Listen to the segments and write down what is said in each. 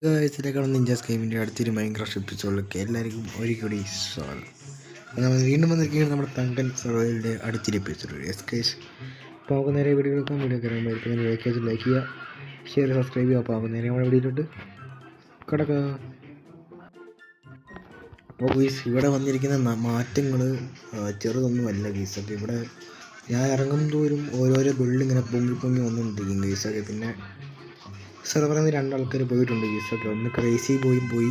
ഇതിലേക്കാണ് Ninjas ഗെയിമിൻ്റെ അടുത്തൊരു Minecraft എപ്പിസോഡിലേക്ക് എല്ലാവർക്കും ഒരിക്കൽ സ്വാഗതം. നമ്മൾ വീണ്ടും വന്നിരിക്കുകയാണ് നമ്മുടെ തങ്കൻ സർവൈവലിൻ്റെ അടുത്തൊരു എപ്പിസോഡ് എസ് കേസ്. അപ്പോൾ നമുക്ക് നേരെ വീഡിയോ എടുക്കാം. വീഡിയോ കയറുമ്പോൾ ലൈക്ക് ചെയ്യുക, ഷെയർ സബ്സ്ക്രൈബ് ചെയ്യുക. അപ്പോൾ നമുക്ക് നേരെ നമ്മുടെ വീഡിയോയിലോട്ട് കിടക്കുക. അപ്പോൾ ഗീസ് ഇവിടെ വന്നിരിക്കുന്ന മാറ്റങ്ങൾ ചെറുതൊന്നുമല്ല ഗീസൊക്കെ. ഇവിടെ ഞാൻ ഇറങ്ങും തോറും ഓരോരോ ബിൽഡിംഗ് ഇങ്ങനെ പൊങ്ങി വന്നുകൊണ്ടിരിക്കും ഗീസൊക്കെ. പിന്നെ സെർവറിൽ നിന്ന് രണ്ടാൾക്കാർ പോയിട്ടുണ്ട് ഗീസൊക്കെ. ഒന്ന് ക്രേസി പോയി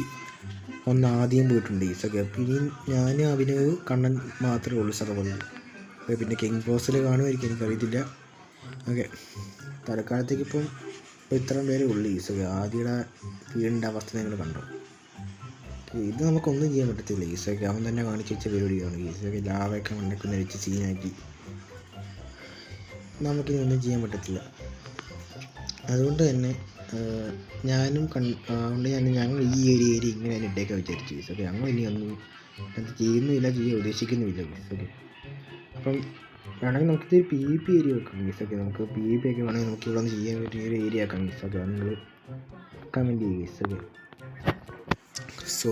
ഒന്ന് ആദ്യം പോയിട്ടുണ്ട് ഗീസൊക്കെ. അപ്പോൾ ഇനി ഞാനും അഭിനവ് കണ്ണൻ മാത്രമേ ഉള്ളൂ സെർവറിൽ. പിന്നെ കിങ് ബോസിൽ കാണുമായിരിക്കും, എനിക്കറിയത്തില്ല. ഓക്കെ, തൽക്കാലത്തേക്ക് ഇപ്പം ഇത്രയും പേരേ ഉള്ളൂ ഗീസൊക്കെ. ആദ്യയുടെ വീടിൻ്റെ അവസ്ഥ നിങ്ങൾ കണ്ടോ. ഇത് നമുക്കൊന്നും ചെയ്യാൻ പറ്റത്തില്ല ഗീസൊക്കെ. അവൻ തന്നെ കാണിച്ച് വെച്ച പരിപാടിയാണ് ഗീസൊക്കെ. ലാവയൊക്കെ മണ്ണൊക്കെ വെച്ച് സീനാക്കി നമുക്കിനി ഒന്നും ചെയ്യാൻ പറ്റത്തില്ല. അതുകൊണ്ട് തന്നെ ഞങ്ങൾ ഈ ഏരിയ ഇങ്ങനെ തന്നെ ഇട്ടേക്കാൻ വിചാരിച്ചു ഗീസൊക്കെ. ഞങ്ങൾ ഇനി ഒന്നും അത് ചെയ്യുന്നുമില്ല, ചെയ്യാൻ ഉദ്ദേശിക്കുന്നുമില്ല ഗീസൊക്കെ. അപ്പം വേണമെങ്കിൽ നമുക്കിത് PvP ഏരിയ വെക്കാം ഗീസൊക്കെ. നമുക്ക് PvP ഒക്കെ വേണമെങ്കിൽ നമുക്ക് ഇവിടെ നിന്ന് ചെയ്യാൻ പറ്റിയ ഒരു ഏരിയ ആക്കാം ഗീസൊക്കെ. അത് നിങ്ങൾ കമൻറ്റ് ചെയ്യുക ഗീസൊക്കെ. സോ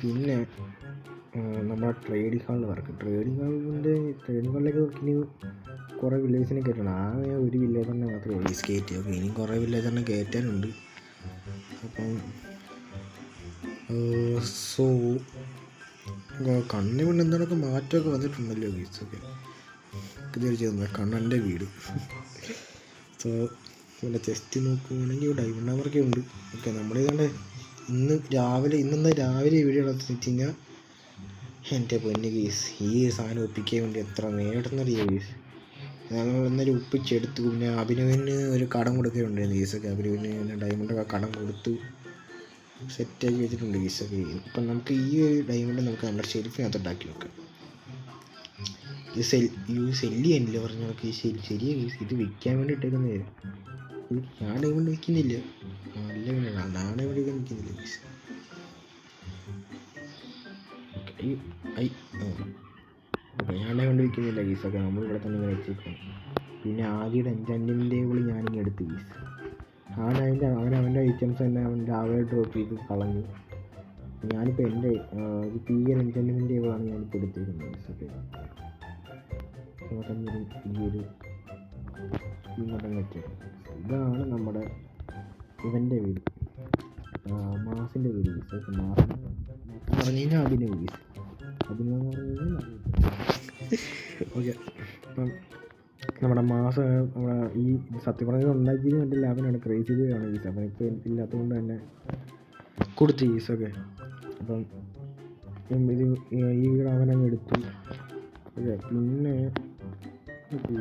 പിന്നെ നമ്മുടെ ട്രേഡിംഗ് ഹാളിൽ വർക്ക്. ട്രേഡിംഗ് ഹാളിലേക്ക് നോക്കി കുറേ വില്ലേജിനെ കയറ്റണം. ആ ഒരു വില്ലേജറിനെ മാത്രമേ ഉള്ളൂ സ്കേറ്റ്. ഓക്കെ, ഇനിയും കുറേ വില്ലേജറിനെ കയറ്റാനുണ്ട്. അപ്പം സോ കണ്ണിന് കൊണ്ട് എന്തൊക്കെ മാറ്റമൊക്കെ വന്നിട്ടുണ്ടല്ലോ ഗീസൊക്കെ. തീർച്ചയായും കണ്ണൻ്റെ വീട്. സോ പിന്നെ ചെസ്റ്റ് നോക്കുകയാണെങ്കിൽ ഡയമണ്ട് അവർക്ക് ഉണ്ട്. ഓക്കെ, നമ്മളിതാണ്ട് ഇന്നെന്താ രാവിലെ വീഡിയോ എടുത്ത് വെച്ച് കഴിഞ്ഞാൽ എൻ്റെ പൊന്നു ഗീസ്, ഈ സാധനം ഒപ്പിക്കാൻ വേണ്ടി എത്ര നേടുന്നറിയോ ഗീസ്. ഞങ്ങൾ എന്നാലും ഒപ്പിച്ചെടുത്തു. പിന്നെ അഭിനവിന് ഒരു കടം കൊടുക്കുകയുണ്ടായിരുന്നു ഗീസൊക്കെ. അഭിനവിന് ഡയമണ്ടൊക്കെ കടം കൊടുത്ത് സെറ്റാക്കി വെച്ചിട്ടുണ്ട് ഗീസൊക്കെ. ഇപ്പം നമുക്ക് ഈ ഒരു ഡയമണ്ട് നമുക്ക് നമ്മുടെ ഷെൽഫിനകത്ത് ഉണ്ടാക്കി വെക്കാം. ഇത് സെല്ല് ചെയ്യാനില്ല പറഞ്ഞു നമുക്ക്. ഈ ശരിയാ ഗീസ്, ഇത് വിൽക്കാൻ വേണ്ടി ഇട്ടേക്കുന്നേ. ഞാൻ ഡയമണ്ട് വിൽക്കുന്നില്ല, നല്ല വീടാണ്. ഞാൻ ഡയമണ്ട് വിൽക്കുന്നില്ല ഗീസ്. ഞാൻ ഡയമണ്ട് വിൽക്കുന്നില്ല ഗീസൊക്കെ. നമ്മളിവിടെ തന്നെ ഇങ്ങനെ വെച്ചേക്കണം. പിന്നെ ആദ്യയുടെ എൻചാൻമെൻറ്റ് ടേബിൾ ഞാനിങ്ങനെ എടുത്ത് ഗീസ്. അവൻ്റെ ഐറ്റംസ് തന്നെ അവൻ രാവിലെ ഡ്രോപ്പ് ചെയ്ത് കളഞ്ഞു. ഞാനിപ്പോൾ എൻ്റെ PN എൻചാൻമെൻറ്റ് ടേബിളാണ് ഞാനിപ്പോൾ എടുത്തിരിക്കുന്നത് ഗീസൊക്കെ. ഇങ്ങോട്ടങ്ങ് വെച്ചേക്കാം. ഇതാണ് നമ്മുടെ ഇവൻ്റെ വീട്, മാസിൻ്റെ വീട് ഗീസൊക്കെ. മാസം പറഞ്ഞു കഴിഞ്ഞാൽ അഭിനവ് ഗീസ്. അഭിനവ് പറഞ്ഞു കഴിഞ്ഞാൽ ഓക്കെ. അപ്പം നമ്മുടെ മാസം നമ്മുടെ ഈ സത്യം പറഞ്ഞത് ഉണ്ടാക്കിയത് എൻ്റെ ലാഭനാണ്. ക്രേസി ആണ് ഗീസ്. അപ്പം ഇപ്പോൾ ഇല്ലാത്തതുകൊണ്ട് തന്നെ കൊടുത്തു ഗീസൊക്കെ. അപ്പം ഇത് ഈ വീട് അവനങ്ങ് എടുത്തു. ഓക്കെ, പിന്നെ ഓക്കെ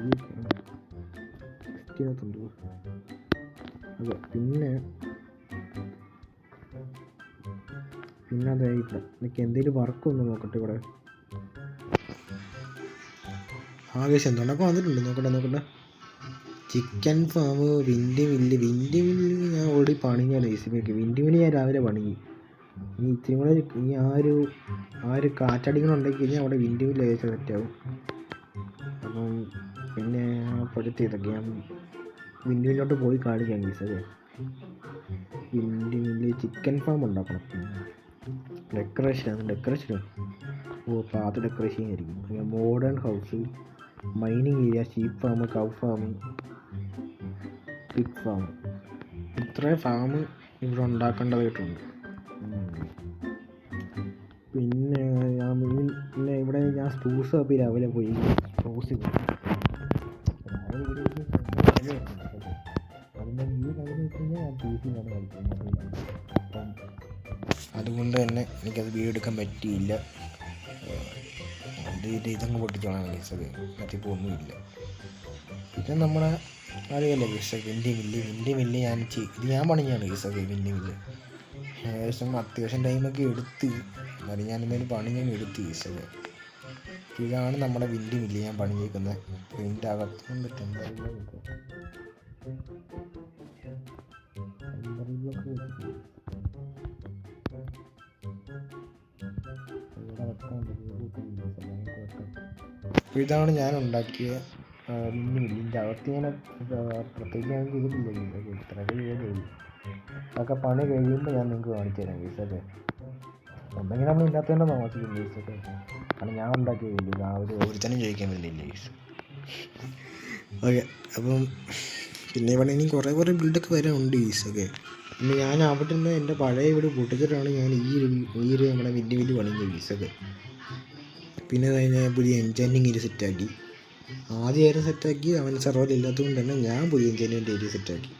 പിന്നെ അതെ ഇവിടെ എനിക്ക് എന്തെങ്കിലും വർക്കൊന്ന് നോക്കട്ടെ. ഇവിടെ ആവേശം എന്തുകൊണ്ടൊക്കെ വന്നിട്ടുണ്ട്. നോക്കട്ടെ. ചിക്കൻ ഫാം, വിൻഡ് മില്ല് ഞാൻ ഓൾറെഡി പണിഞ്ഞാണ് ഗീസിലേക്ക്. വിൻഡ് മില്ല് ഞാൻ രാവിലെ പണിഞ്ഞു. ഇനി ഇത്തിരി കൂടെ ആ ഒരു കാറ്റടികളുണ്ടെങ്കിൽ കഴിഞ്ഞാൽ അവിടെ വിൻഡ് മില്ല് ഏകദേശം സെറ്റാവും. അപ്പം പിന്നെ അപ്പോഴത്തെ ഇതൊക്കെ ഞാൻ വിൻഡ് മില്ലോട്ട് പോയി കാണിക്കാം ഗീസൊക്കെ. വിൻഡ് മില്ല് ചിക്കൻ ഫാം ഉണ്ടാക്കണം. ഡെക്കറേഷനോ പാത്ത് ഡെക്കറേഷൻ ആയിരിക്കും. പിന്നെ modern house, mining area, sheep farm, cow farm, pig farm. ഇത്രയും ഫാം ഇവിടെ ഉണ്ടാക്കേണ്ടതായിട്ടുണ്ട്. പിന്നെ ഇവിടെ ഞാൻ സ്പൂസ് അപ്പോൾ രാവിലെ പോയി സ്പൂസ് അതുകൊണ്ട് തന്നെ എനിക്കത് വീഡിയോ എടുക്കാൻ പറ്റിയില്ല. ഇതങ്ങ് പൊട്ടിച്ചോളാം ഗീസൊക്കെ. അതിപ്പോൾ ഒന്നുമില്ല. പിന്നെ നമ്മുടെ അറിയാമല്ലോ ഗീസൊക്കെ വിൻഡ് മില്ല് ഇത് ഞാൻ പണിഞ്ഞാണ് ഗീസൊക്കെ. വിൻഡ് മില്ല് അത്യാവശ്യം ടൈമൊക്കെ എടുത്ത് അത് ഞാനെന്തായാലും പണി എടുത്ത് ഗീസൊക്കെ. ഇതാണ് നമ്മുടെ വിൻഡ് മില്ല് ഞാൻ പണിഞ്ഞേക്കുന്നത്. ഇതിൻ്റെ അകത്തുകൊണ്ട് അപ്പോൾ ഇതാണ് ഞാൻ ഉണ്ടാക്കിയ വിൻഡ് മില്ല്. ഇതിൻ്റെ അകത്ത് ഞാൻ പ്രത്യേകിച്ച് ഞാൻ ചെയ്തിട്ടില്ല. ഇത്രയൊക്കെ ചെയ്തേ ഉള്ളൂ. അതൊക്കെ പണി കഴിയുമ്പോൾ ഞാൻ നിങ്ങൾക്ക് കാണിച്ചു തരാം ഗീസൊക്കെ. ഒന്നെങ്കിൽ നമ്മൾ ഇല്ലാത്തതന്നെ താമസിക്കും ഗീസൊക്കെ. കാരണം ഞാൻ ഉണ്ടാക്കിയില്ല, ആ ഒരുത്തനും ചോദിക്കാൻ വരുന്നില്ല ഗീസ്. ഓക്കെ, അപ്പം പിന്നെ ഇവിടെ ഇനി കുറേ ബിൽഡൊക്കെ വരാനുണ്ട് ഗീസൊക്കെ. പിന്നെ ഞാൻ അവിടെ നിന്ന് എൻ്റെ പഴയ വീട് പൊട്ടിച്ചിട്ടാണ് ഞാൻ ഈ ഒരു നമ്മുടെ വലിയ പണിഞ്ഞ ഗീസൊക്കെ. പിന്നെ കഴിഞ്ഞാൽ പുതിയ എൻചാൻറ്റിങ് ഏരിയ സെറ്റാക്കി. ആദ്യം ഏരിയ സെറ്റാക്കി, അവൻ സെർവർ ഇല്ലാത്തതുകൊണ്ട് തന്നെ ഞാൻ പുതിയ എൻചാൻമെൻറ്റ് ഏരിയ സെറ്റാക്കി.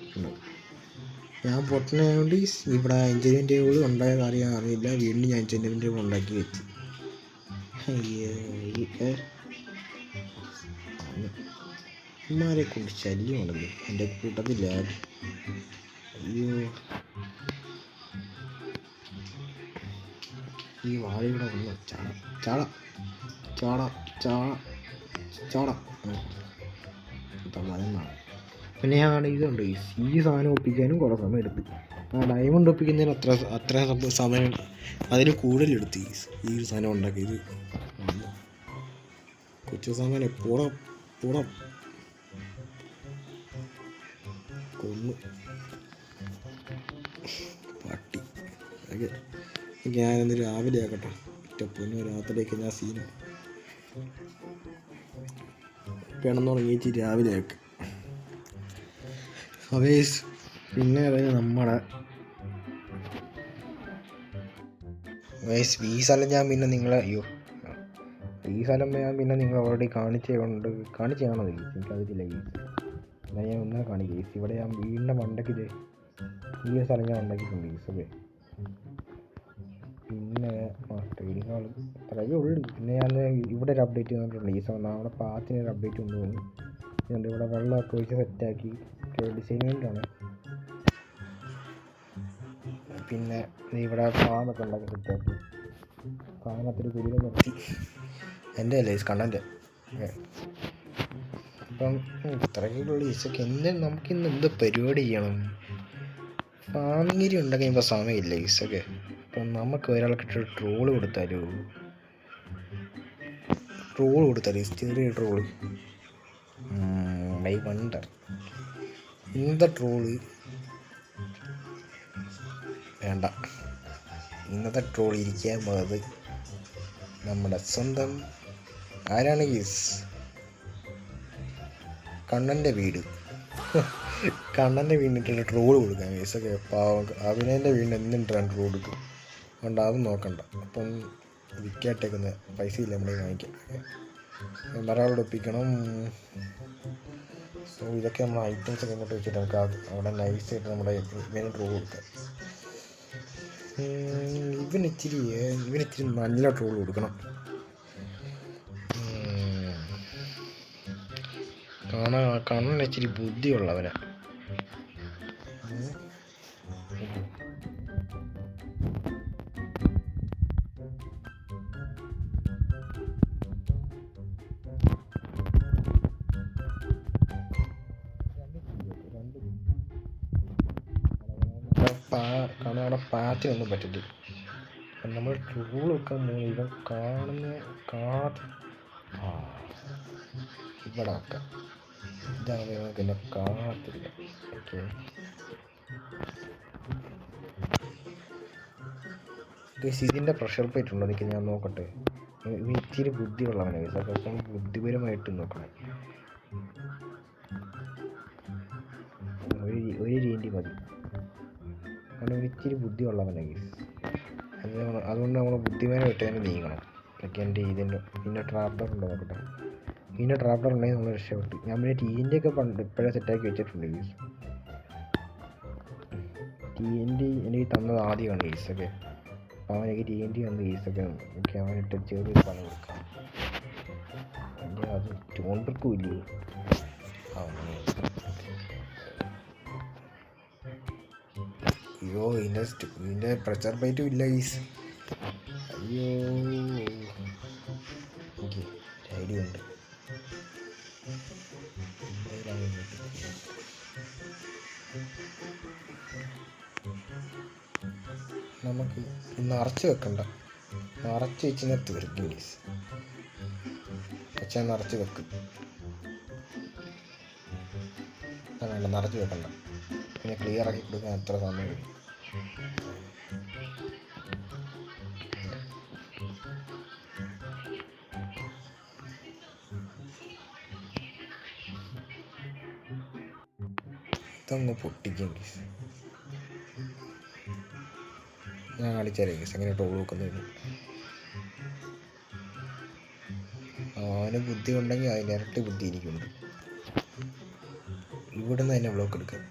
ഞാൻ പൊട്ടനായതുകൊണ്ട് ഇവിടെ എൻചാൻമെൻറ്റ് ടേബിൾ ഉണ്ടായത് അറിയില്ല. വീണ്ടും ഞാൻ എൻചാൻമെൻറ്റ് ടേബിൾ ഉണ്ടാക്കി വെച്ച്. ഇമാരെ കൊണ്ട് ശല്യമാണല്ലോ എൻ്റെ കൂട്ടത്തില്ല. അയ്യോ, ഈ വാഴയുടെ ഒന്ന് ചാട തമാനാണ്. പിന്നെ ഞാൻ ഇതുണ്ട്, ഈ സാധനം ഒപ്പിക്കാനും കുറേ സമയം എടുത്തു. ആ ഡയമണ്ട് ഒപ്പിക്കുന്നതിന് അത്ര സമയം അതിന് കൂടുതലെടുത്ത് ഈ സാധനം ഉണ്ടാക്കിയത്. കൊച്ചു സാമാനെ പൂടം കൊന്നു പട്ടി. ഓക്കെ, ഞാനൊന്ന് രാവിലെ ആക്കട്ടെ. പൊന്നു രാത്രിയൊക്കെ ഞാൻ സീന കിടന്നുറങ്ങിച്ച് രാവിലെ ആക്കെ. അവേസ് പിന്നെ നമ്മുടെ ഈ സ്ഥലം ഞാൻ പിന്നെ നിങ്ങളെ ഈ സ്ഥലം ഞാൻ പിന്നെ നിങ്ങൾ ഓൾറെഡി കാണിച്ചാണോ എനിക്കതില്ല ഗീസ്. എന്നാൽ ഞാൻ ഒന്നും കാണിക്കാം ഗീസ്. ഇവിടെ ഞാൻ വീടിൻ്റെ മണ്ടയ്ക്ക് ഈ ഒരു സ്ഥലം ഞാൻ ഉണ്ടാക്കിയിട്ടുണ്ട് ഗീസ്. ഓക്കെ, പിന്നെ ട്രെയിനിങ് ഹാൾ അത്രയേ ഉള്ളൂ. പിന്നെ ഞാൻ ഇവിടെ ഒരു അപ്ഡേറ്റ് തന്നിട്ടുണ്ട് ഈ സമയം. നമ്മുടെ പാത്തിനൊരു അപ്ഡേറ്റ് കൊണ്ടുപോകുന്നു. ഇവിടെ വെള്ളമൊക്കെ ഒഴിച്ച് സെറ്റാക്കി ഡിസൈൻമെൻറ്റാണ്. പിന്നെ ഇവിടെ ഫാമൊക്കെ ഉണ്ടാക്കി സെറ്റാക്കി. ഫാമിനകത്തൊരു കുതിര നിർത്തി. എൻ്റെ അല്ലേ കണ്ണൻ്റെ. അപ്പം ഇത്രയൊക്കെയുള്ള ഈസൊക്കെ നമുക്കിന്ന് എന്ത് പരിപാടി ചെയ്യണം? ഫാമിങ്ങിരി ഉണ്ടാക്കി ഇപ്പോൾ സമയമില്ല ഈസൊക്കെ. അപ്പം നമുക്ക് ഒരാൾക്കിട്ട് ട്രോള് കൊടുത്താലോ? ചെറിയ ട്രോള്. ഐ വണ്ടർ ഇന്നത്തെ ട്രോള് വേണ്ട. ഇന്നത്തെ ട്രോൾ ഇരിക്കാൻ പോകുന്നത് നമ്മുടെ സ്വന്തം ആരാണ് ഗീസ്? കണ്ണൻ്റെ വീടിട്ടുള്ള ട്രോള് കൊടുക്കാം ഗീസൊക്കെ. പാവം അഭിനയൻ്റെ വീടിന് എന്തിട്ടാണ് ട്രോൾ കൊടുക്കും. അതുകൊണ്ട് അതും നോക്കണ്ട. അപ്പം വിൽക്കാട്ടേക്കുന്ന പൈസ ഇല്ല നമ്മളെ വാങ്ങിക്കാം. ഒരാളോട് ഒപ്പിക്കണം. സോ ഇതൊക്കെ നമ്മൾ ഐറ്റംസ് ഒക്കെ ഇങ്ങോട്ട് വെച്ചിട്ട് നമുക്ക് അവിടെ നൈസായിട്ട് നമ്മുടെ ഇവന് ട്രോൾ കൊടുക്കാം. ഇവനിച്ചിരി നല്ല ട്രോൾ കൊടുക്കണം. കാണാൻ ഇച്ചിരി ബുദ്ധിയുള്ളവനാ. കാരണം അവിടെ പാറ്റിനൊന്നും പറ്റില്ല. നമ്മൾ ട്രോൾ വെക്കാൻ പോകുന്ന ഇവൻ ഇവിടെ വെക്കാം. ഇതാണ് ഞങ്ങൾക്ക് എന്നെ കാണത്തില്ല. ഓക്കെ, ഇതിൻ്റെ പ്രഷർ പ്ലേറ്റ് ഉണ്ടോ എനിക്ക് ഞാൻ നോക്കട്ടെ. ഇച്ചിരി ബുദ്ധിയുള്ളവനാണ് അപ്പം ബുദ്ധിപരമായിട്ട് നോക്കണം. ഒരു രീതി മതി. കാരണം ഇച്ചിരി ബുദ്ധിയുള്ളവനാണ്. അതുകൊണ്ട് നമ്മൾ ബുദ്ധിമാനായിട്ട് തന്നെ നീങ്ങണം. എൻ്റെ പിന്നെ ട്രാപ്ഡർ ഉണ്ടോ നോക്കട്ടെ. പിന്നെ ട്രാപ്ഡർ ഉണ്ടെങ്കിൽ നമ്മൾ രക്ഷപ്പെട്ടു. ഞാൻ പിന്നെ TNT ഒക്കെ ഇപ്പോഴേ സെറ്റാക്കി വെച്ചിട്ടുണ്ട് ഗീസ്. TNT എനിക്ക് തന്നത് ആദ്യമാണ് ഗീസൊക്കെ. അപ്പോൾ അവനെനിക്ക് TNT തന്ന ഗീസൊക്കെ എനിക്ക് അവനിട്ട് ചെറിയൊരു പണം കൊടുക്കാം. എൻ്റെ അത് ചോണ്ടർക്കും ഇല്ലേ. അയ്യോ, ഇതിൻ്റെ പ്രഷർ പ്ലേറ്റും ഇല്ല ഗീസ്. അയ്യോ, ഓക്കെ, ഐഡിയ ഉണ്ട്. നമുക്ക് നിറച്ച് വെക്കണ്ട. നിറച്ച് വെച്ചിനെ തീർക്കും ഗീസ്. പക്ഷേ നിറച്ച് വെക്കും. വേണ്ട, നിറച്ച് വെക്കണ്ട. പിന്നെ ക്ലിയർ ആക്കി കൊടുക്കാൻ എത്ര സമയം ഇതങ്ങ് പൊട്ടിക്കും ഗീസ്. ഞാൻ കളിച്ചാലേ ഗീസ് എങ്ങനെ ടോൾ വെക്കുന്നത്. അവന് ബുദ്ധി ഉണ്ടെങ്കിൽ അതിന് ഇരട്ടി ബുദ്ധി എനിക്കുണ്ട്. ഇവിടുന്ന് തന്നെ ബ്ലോക്ക് എടുക്കാം.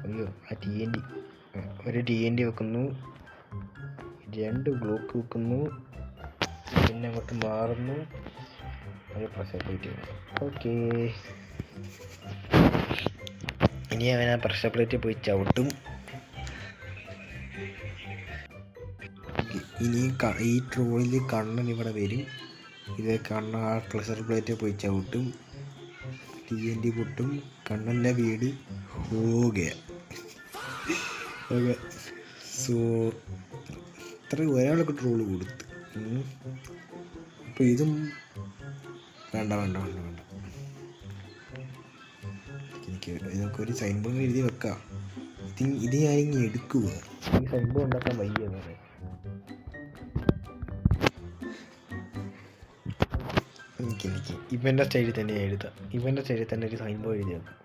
അയ്യോ, ആ TNT ഒരു TNT വെക്കുന്നു, 2 ബ്ലോക്ക് വെക്കുന്നു, പിന്നെ അങ്ങോട്ട് മാറുന്നു, ഒരു പ്രഷർ പ്ലേറ്റ്. ഓക്കെ, ഇനി അവൻ ആ പ്രഷർ പ്ലേറ്റിൽ പോയി ചവിട്ടും. ഇനി ഈ ട്രോളിൽ കണ്ണൻ ഇവിടെ വരും. ഇത് കണ്ണൻ ആ പ്രഷർ പ്ലേറ്റിൽ പോയി ചവിട്ടും, TNT പൊട്ടും, കണ്ണൻ്റെ വീട് ഓക്കെ. സോ ഇത്ര ഒരാൾക്ക് ട്രോള് കൊടുത്ത്. അപ്പോൾ ഇതും വേണ്ട എനിക്ക് ഇതൊക്കെ സൈൻ ബോർഡ് എഴുതി വെക്കാം. ഇത് ഞാനിങ്ങനെ എടുക്കുക. ഈ സൈൻ ബോർഡ് ഉണ്ടാക്കാൻ വയ്യ. എനിക്ക് ഇവൻ്റെ സ്റ്റൈലിൽ തന്നെ എഴുതാം. ഇവൻ്റെ സ്റ്റൈലിൽ തന്നെ ഒരു സൈൻ ബോർഡ് എഴുതി വെക്കാം.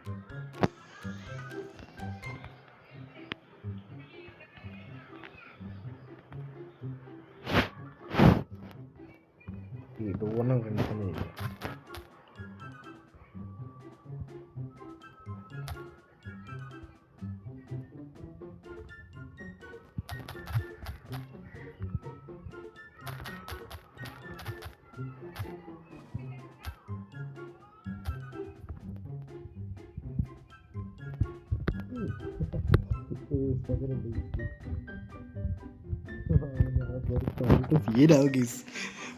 ഈ ഡോറിനും തന്നെ എഴുതാം.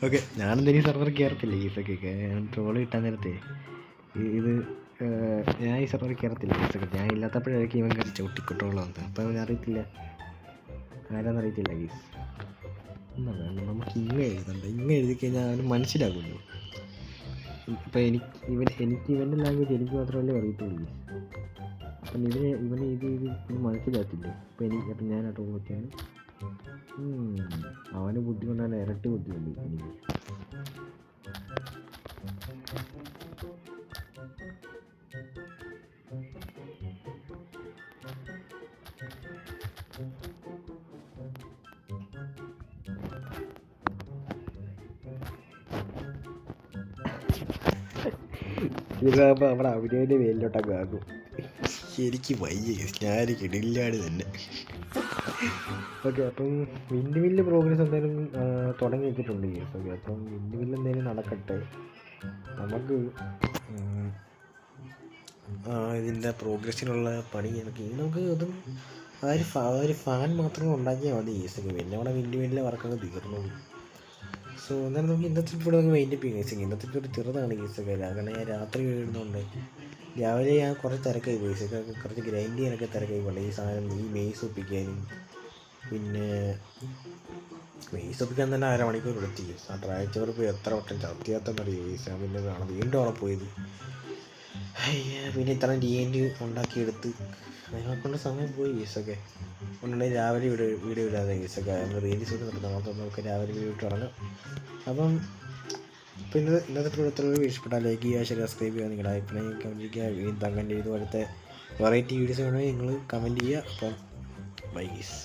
ഓക്കെ, ഞാനെന്തെങ്കിലും സെർവർ കയറത്തില്ല ഗീസൊക്കെ. ട്രോള് കിട്ടാൻ നേരത്തെ ഇത് ഞാൻ ഈ സെർവർ കയറത്തില്ല ഗീസൊക്കെ. ഞാൻ ഇല്ലാത്തപ്പോഴായിരിക്കും ഇവൻ കറി ചവിട്ടിക്കൊട്ടോളം വന്നത്. അപ്പം അവൻ അറിയത്തില്ല, ആരാന്നറിയത്തില്ല ഗീസ്. എന്നാ വേണ്ട, നമുക്ക് എഴുതണ്ട. എഴുതി കഴിഞ്ഞാൽ അവന് മനസ്സിലാകുമല്ലോ. ഇപ്പം എനിക്ക് ഇവൻ്റെ ലാംഗ്വേജ് എനിക്ക് മാത്രമല്ലേ അറിയത്തുള്ളൂ. അപ്പം ഇവന് ഇത് മനസ്സിലാകത്തില്ല. അപ്പം ഞാൻ ആ ട്രോൾ പറ്റിയാണ്. അവന് ബുദ്ധി കൊണ്ടാണ്, ഇരട്ടി ബുദ്ധിയുണ്ട് എനിക്ക്. ഇതാകുമ്പോൾ നമ്മുടെ അഭിനയൻ്റെ പേരിലോട്ടൊക്കെ ആകും. എനിക്ക് വയ്യ, ഞാൻ കിടില്ലാട് തന്നെ. ഓക്കെ, അപ്പം വിൻഡ് മില്ല് പ്രോഗ്രസ് എന്തായാലും തുടങ്ങി വെച്ചിട്ടുണ്ട് കേസ്. ഓക്കെ, അപ്പം വിൻഡ് മില്ല് എന്തായാലും നടക്കട്ടെ. നമുക്ക് ഇതിൻ്റെ പ്രോഗ്രസ്സിനുള്ള പണി നമുക്ക് അതും ഒരു ഫാൻ മാത്രം ഉണ്ടാക്കിയാൽ മതി കേസൊക്കെ. പിന്നെ അവിടെ വിൻഡ് മില്ലിലെ വർക്കൊക്കെ തീർന്നുള്ളൂ. സോ എന്നാലും നമുക്ക് ഇന്നത്തെ ഇവിടെ നമുക്ക് വൈൻഡപ്പ് ചെയ്യാം കേസൊക്കെ. ഇന്നത്തെ ഒരു ചെറുതാണ് കേസൊക്കെ. കാരണം ഞാൻ രാത്രി വീഴുന്നുണ്ട്. രാവിലെ ഞാൻ കുറച്ച് തിരക്കായി പോയി കേസൊക്കെ. കുറച്ച് ഗ്രൈൻഡ് ചെയ്യാനൊക്കെ തിരക്കായി പോകണ്ട. ഈ സാധനം ഈ മെയ്സ് ഒപ്പിക്കാനും, പിന്നെ മെയ്സ് ഒപ്പിക്കാൻ തന്നെ 1/2 മണിക്കൂർ എടുത്തി. ആ ട്രാക്ടർ പോയി എത്ര വട്ടം ചത്തിയാത്തന്നറിയോ കേസ്. പിന്നെ കാണാം വീണ്ടും അവിടെ പോയത്. പിന്നെ ഇത്ര TNT ഉണ്ടാക്കിയെടുത്ത് അതിനെക്കൊണ്ട് സമയം പോയി കേസൊക്കെ. ഒന്നുണ്ടെങ്കിൽ രാവിലെ വീഡിയോ ഇടാതെ കേസൊക്കെ. നമ്മൾ റീൽസ് ഒക്കെ നടത്താം. നമുക്ക് രാവിലെ വീഡിയോ ഇട്ട് തുടങ്ങാം. അപ്പം പിന്നെ ഇന്നത്തെ പ്രവർത്തനങ്ങൾ ഇഷ്ടപ്പെട്ടാൽ ലൈക്ക് ചെയ്യുക, ഷെയർ, സബ്സ്ക്രൈബ് ചെയ്യുക, നിങ്ങളുടെ അഭിപ്രായം കമൻറ്റ് ചെയ്യുക. വീണ്ടും കമൻറ്റ് ചെയ്തു അടുത്ത വെറൈറ്റി വീഡിയോസ് വേണമെങ്കിൽ നിങ്ങൾ കമൻറ്റ് ചെയ്യുക. അപ്പം ബൈ ഗീസ്.